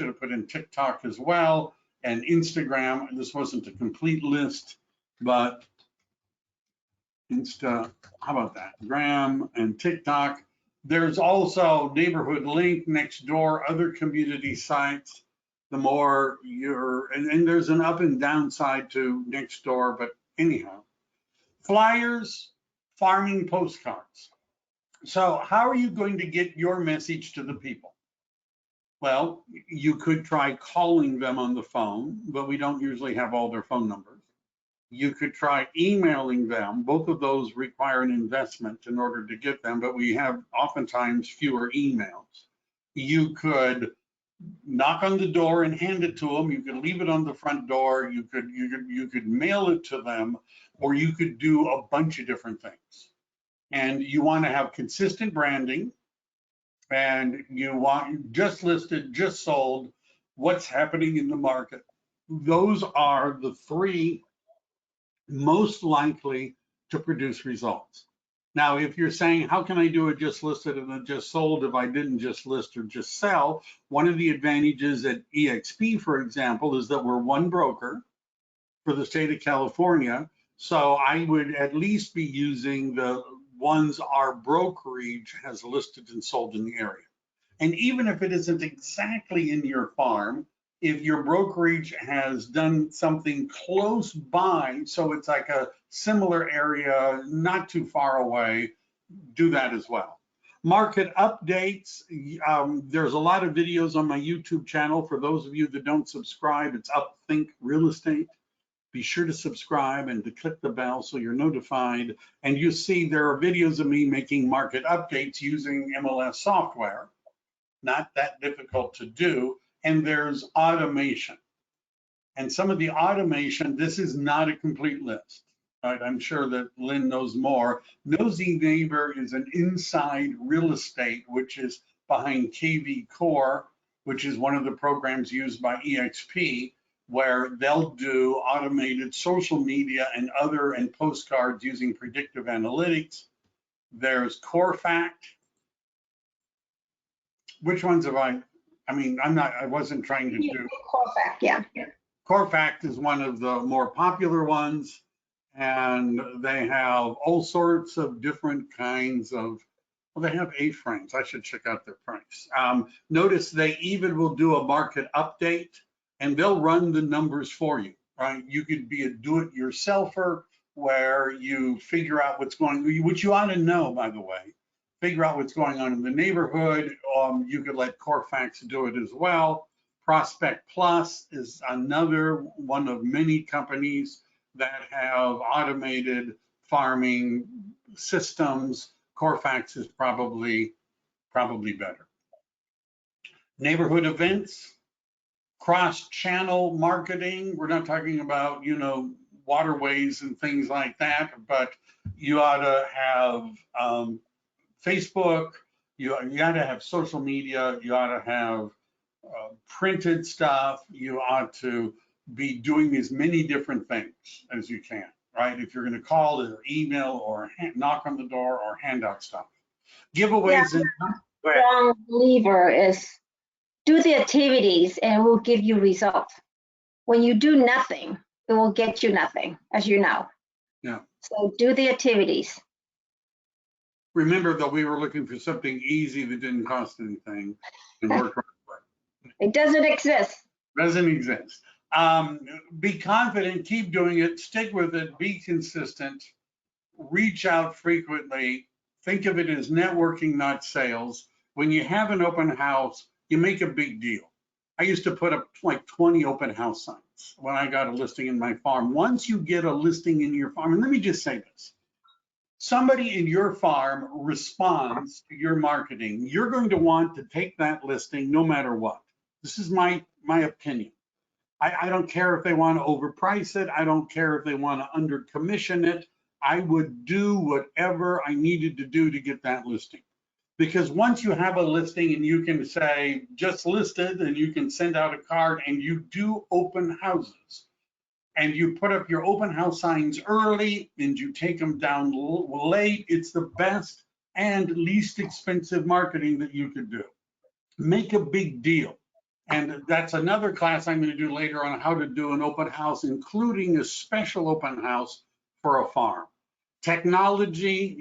have put in TikTok as well, and Instagram. This wasn't a complete list, but how about that? Gram and TikTok. There's also Neighborhood Link, Nextdoor, other community sites. The more and there's an up and down side to Nextdoor, but anyhow. Flyers, farming postcards. So how are you going to get your message to the people? Well, you could try calling them on the phone, but we don't usually have all their phone numbers. You could try emailing them. Both of those require an investment in order to get them, but we have oftentimes fewer emails. You could knock on the door and hand it to them. You could leave it on the front door. You could mail it to them, or you could do a bunch of different things. And you want to have consistent branding, and you want just listed, just sold, what's happening in the market. Those are the three most likely to produce results. Now, if you're saying, how can I do a just listed and a just sold if I didn't just list or just sell? One of the advantages at EXP, for example, is that we're one broker for the state of California. So I would at least be using the ones our brokerage has listed and sold in the area. And even if it isn't exactly in your farm, if your brokerage has done something close by, so it's like a similar area, not too far away, do that as well. Market updates. There's a lot of videos on my YouTube channel. For those of you that don't subscribe, it's Upthink Real Estate. Be sure to subscribe and to click the bell so you're notified. And you see there are videos of me making market updates using MLS software. Not that difficult to do. And there's automation. And some of the automation, this is not a complete list. Right? I'm sure that Lynn knows more. Nosy Neighbor is an inside real estate, which is behind KV Core, which is one of the programs used by EXP, where they'll do automated social media and postcards using predictive analytics. There's CoreFact. Which ones have I mean, I wasn't trying to do. CoreFact, yeah. CoreFact is one of the more popular ones, and they have all sorts of different kinds of, well, they have A-frames. I should check out their price. Notice they even will do a market update, and they'll run the numbers for you, right? You could be a do-it-yourselfer where you figure out what's going, which you ought to know, by the way, figure out what's going on in the neighborhood. You could let CoreFact do it as well. Prospect Plus is another one of many companies that have automated farming systems. CoreFact is probably better. Neighborhood events, cross-channel marketing. We're not talking about, waterways and things like that, but you ought to have Facebook, you ought to have social media, you ought to have printed stuff, you ought to be doing as many different things as you can, right? If you're going to call or email or knock on the door or hand out stuff. Giveaways. Yeah, strong believer is do the activities and it will give you results. When you do nothing, it will get you nothing, as you know. Yeah. So do the activities. Remember that we were looking for something easy that didn't cost anything and work right away. It doesn't exist. Doesn't exist. Be confident, keep doing it, stick with it, be consistent, reach out frequently. Think of it as networking, not sales. When you have an open house, you make a big deal. I used to put up like 20 open house signs when I got a listing in my farm. Once you get a listing in your farm, and let me just say this, somebody in your farm responds to your marketing, you're going to want to take that listing no matter what. This is my opinion. I don't care if they want to overprice it. I don't care if they want to under commission it. I would do whatever I needed to do to get that listing. Because once you have a listing and you can say just listed and you can send out a card and you do open houses and you put up your open house signs early and you take them down late, it's the best and least expensive marketing that you could do. Make a big deal. And that's another class I'm going to do later on how to do an open house, including a special open house for a farm. Technology,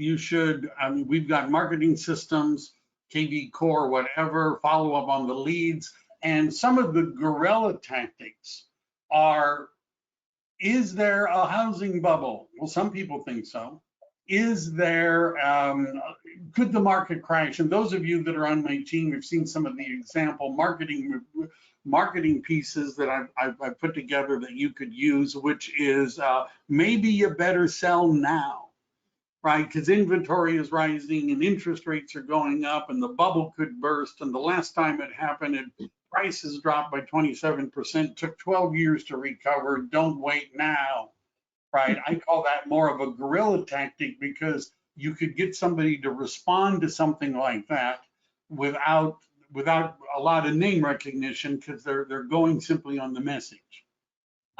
we've got marketing systems, KV Core, whatever, follow up on the leads. And some of the guerrilla tactics are, is there a housing bubble? Well, some people think so. Is there, could the market crash? And those of you that are on my team have seen some of the example marketing pieces that I've put together that you could use, which is maybe you better sell now, right? Because inventory is rising and interest rates are going up and the bubble could burst. And the last time it happened, prices dropped by 27%, took 12 years to recover. Don't wait now. Right, I call that more of a guerrilla tactic because you could get somebody to respond to something like that without a lot of name recognition because they're going simply on the message.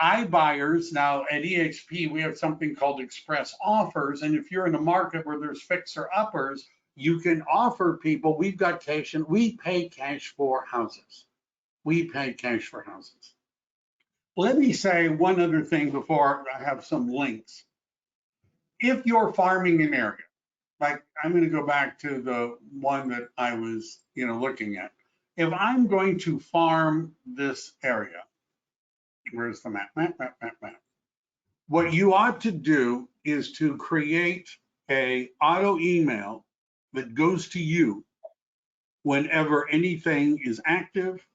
iBuyers, now at EXP, we have something called express offers. And if you're in a market where there's fixer uppers, you can offer people, we've got cash and we pay cash for houses. We pay cash for houses. Let me say one other thing before I have some links. If you're farming an area, like I'm going to go back to the one that I was, looking at. If I'm going to farm this area, where's the map? Map. What you ought to do is to create a auto email that goes to you whenever anything is active,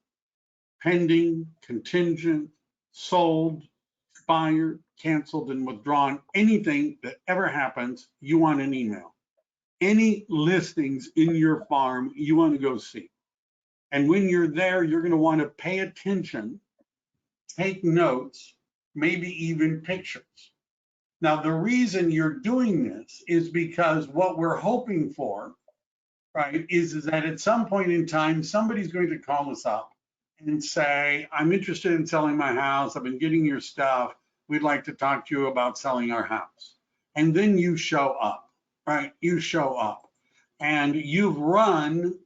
pending, contingent, sold, expired, canceled, and withdrawn. Anything that ever happens, you want an email. Any listings in your farm, you want to go see. And when you're there, you're going to want to pay attention, take notes, maybe even pictures. Now, the reason you're doing this is because what we're hoping for, right, is that at some point in time, somebody's going to call us up and say, I'm interested in selling my house. I've been getting your stuff. We'd like to talk to you about selling our house. And then you show up, right? You show up and you've run,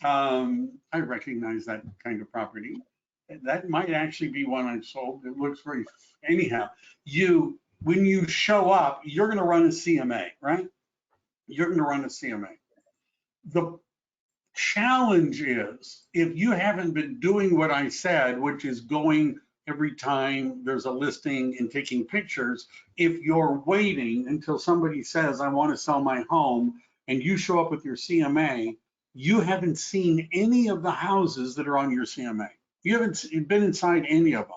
I recognize that kind of property. That might actually be one I sold. It looks very, anyhow, when you show up, you're going to run a CMA, right? You're going to run a CMA. The challenge is if you haven't been doing what I said, which is going every time there's a listing and taking pictures, if you're waiting until somebody says, I want to sell my home, and you show up with your CMA, you haven't seen any of the houses that are on your CMA. You haven't been inside any of them.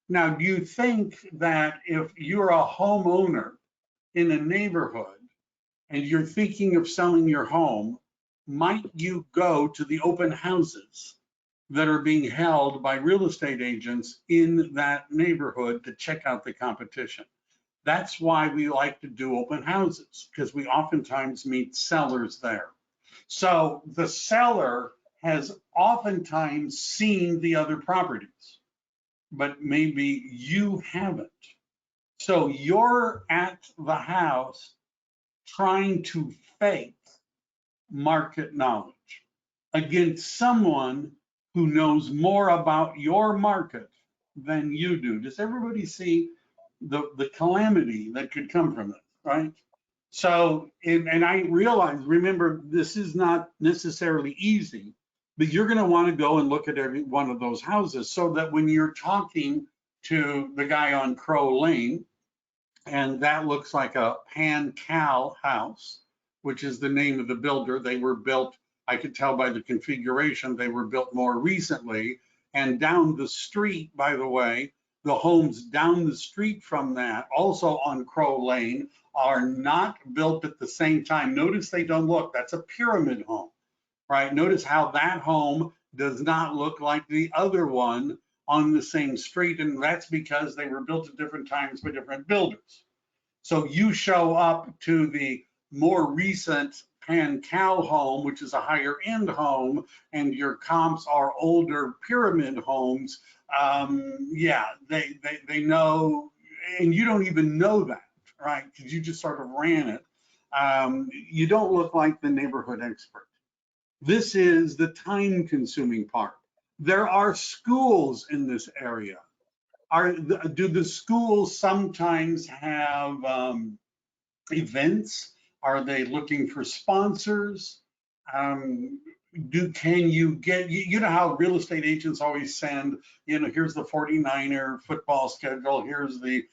Now, do you think that if you're a homeowner in a neighborhood and you're thinking of selling your home, might you go to the open houses that are being held by real estate agents in that neighborhood to check out the competition? That's why we like to do open houses, because we oftentimes meet sellers there. So the seller has oftentimes seen the other properties, but maybe you haven't. So you're at the house trying to fake market knowledge against someone who knows more about your market than you do. Does everybody see the calamity that could come from this, right? So, and I realize, remember, this is not necessarily easy, but you're going to want to go and look at every one of those houses so that when you're talking to the guy on Crow Lane, and that looks like a Pan Cal house, which is the name of the builder. They were built, I could tell by the configuration, they were built more recently. And down the street, by the way, the homes down the street from that, also on Crow Lane, are not built at the same time. Notice they don't look, that's a pyramid home, right? Notice how that home does not look like the other one on the same street, and that's because they were built at different times by different builders. So you show up to the more recent Pan Cal home, which is a higher end home, and your comps are older pyramid homes. Yeah, they know, and you don't even know that, right? Because you just sort of ran it. You don't look like the neighborhood expert. This is the time-consuming part. There are schools in this area. Do the schools sometimes have events? Are they looking for sponsors? Can you get, you know how real estate agents always send, here's the 49er football schedule, here's the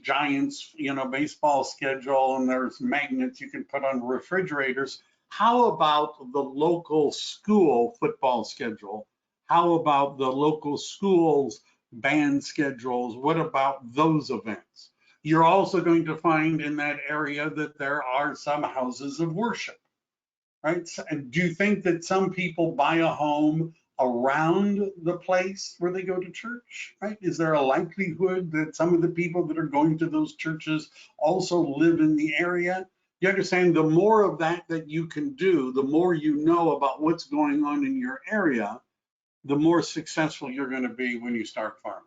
Giants, baseball schedule, and there's magnets you can put on refrigerators. How about the local school football schedule? How about the local schools band schedules? What about those events? You're also going to find in that area that there are some houses of worship, right? And do you think that some people buy a home around the place where they go to church, right? Is there a likelihood that some of the people that are going to those churches also live in the area? You understand, the more of that you can do, the more you know about what's going on in your area, the more successful you're going to be when you start farming.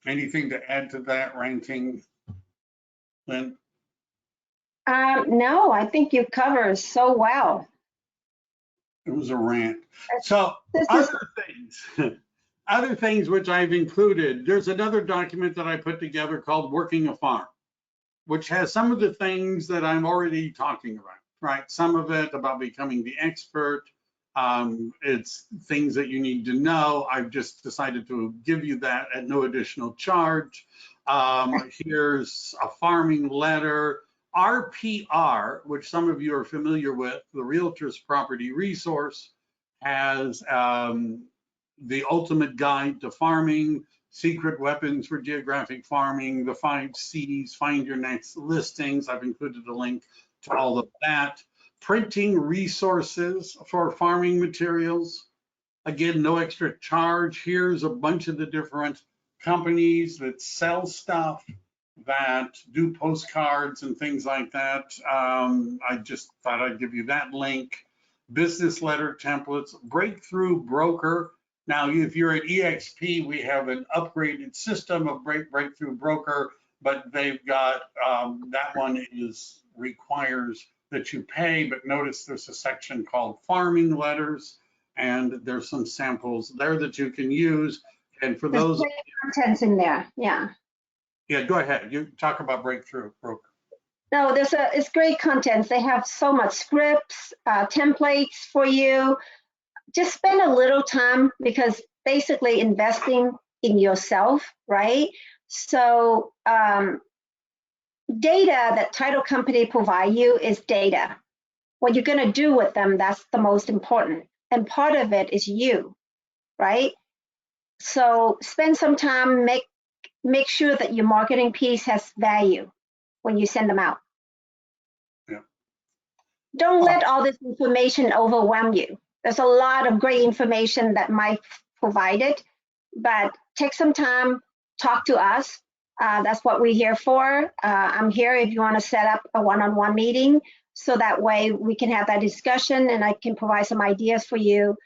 Anything to add to that ranking, Lynn? No, I think you cover so well. It was a rant. So This is other things which I've included, there's another document that I put together called Working a Farm, which has some of the things that I'm already talking about, right? Some of it about becoming the expert. It's things that you need to know. I've just decided to give you that at no additional charge. Here's a farming letter. RPR, which some of you are familiar with, the Realtor's Property Resource, has the ultimate guide to farming, secret weapons for geographic farming, the 5 C's, find your next listings. I've included a link to all of that. Printing resources for farming materials. Again, no extra charge. Here's a bunch of the different companies that sell stuff, that do postcards and things like that. I just thought I'd give you that link. Business letter templates, Breakthrough Broker. Now, if you're at EXP, we have an upgraded system of Breakthrough Broker, but they've got, that one requires that you pay, but notice there's a section called Farming Letters, and there's some samples there that you can use. And for those contents in there, yeah. Yeah, go ahead. You talk about Breakthrough Broker. No, it's great content. They have so much scripts, templates for you. Just spend a little time, because basically investing in yourself, right? So data that title company provide you is data. What you're going to do with them, that's the most important. And part of it is you, right? So spend some time, make sure that your marketing piece has value when you send them out. Yeah. Don't let all this information overwhelm you. There's a lot of great information that Mike provided, but take some time, talk to us. That's what we're here for. I'm here if you want to set up a one-on-one meeting, so that way we can have that discussion and I can provide some ideas for you.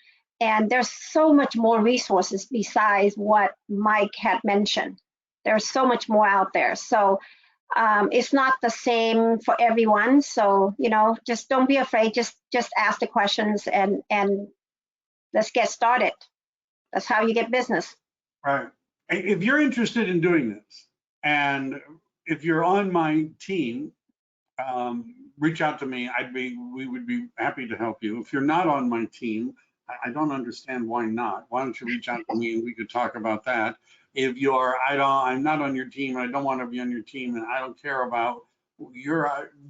And there's so much more resources besides what Mike had mentioned. There's so much more out there. So it's not the same for everyone. So, just don't be afraid. Just ask the questions and let's get started. That's how you get business. Right. If you're interested in doing this, and if you're on my team, reach out to me. We would be happy to help you. If you're not on my team, I don't understand why not. Why don't you reach out to me and we could talk about that. If I'm not on your team, I don't want to be on your team, and I don't care about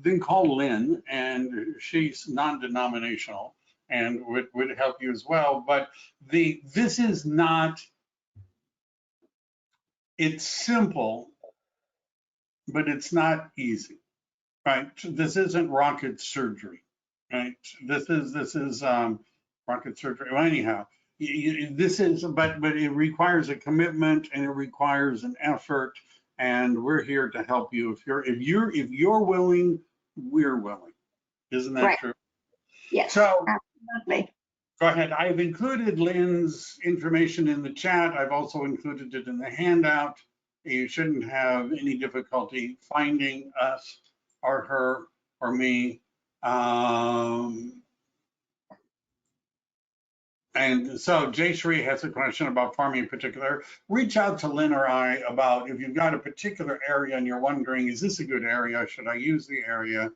then call Lynn, and she's non-denominational and would help you as well. But this is not, it's simple, but it's not easy, right? This isn't rocket surgery, right? This is rocket surgery. Well, anyhow, this is, but it requires a commitment and it requires an effort, and we're here to help you. If you're willing, we're willing. Isn't that Right. true? Yes. So absolutely. go ahead. I've included Lynn's information in the chat. I've also included it in the handout. You shouldn't have any difficulty finding us or her or me. And so Jay Shree has a question about farming in particular. Reach out to Lynn or I about if you've got a particular area and you're wondering, is this a good area? Should I use the area?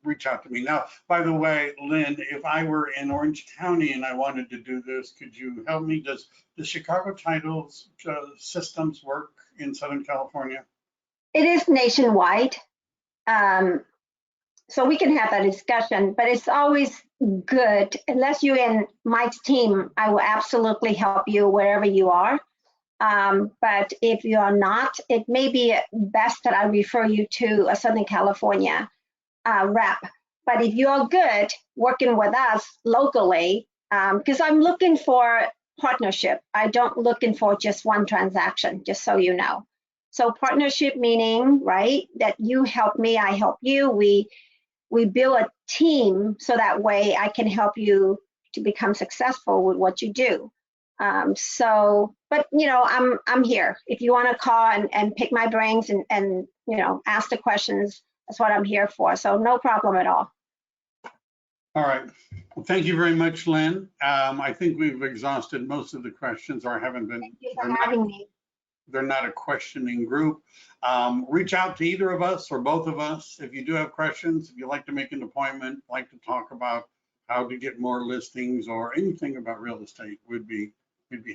Reach out to me. Now, by the way, Lynn, if I were in Orange County and I wanted to do this, could you help me? Does the Chicago titles systems work in Southern California? It is nationwide. So we can have that discussion, but it's always good, unless you're in Mike's team, I will absolutely help you wherever you are. But if you are not, it may be best that I refer you to a Southern California rep. But if you are good working with us locally, because I'm looking for partnership, I don't looking for just one transaction, just so you know. So partnership meaning, right, that you help me, I help you. We build a team so that way I can help you to become successful with what you do. But I'm here. If you want to call and pick my brains and ask the questions, that's what I'm here for. So no problem at all. All right. Well, thank you very much, Lynn. I think we've exhausted most of the questions, or haven't been. Thank you for having me. They're not a questioning group. Reach out to either of us or both of us if you do have questions. If you'd like to make an appointment, like to talk about how to get more listings or anything about real estate, we'd be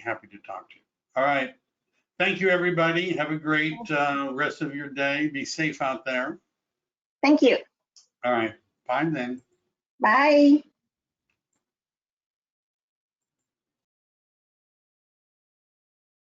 happy to talk to you. All right. Thank you, everybody. Have a great rest of your day. Be safe out there. Thank you. All right. Bye then. Bye.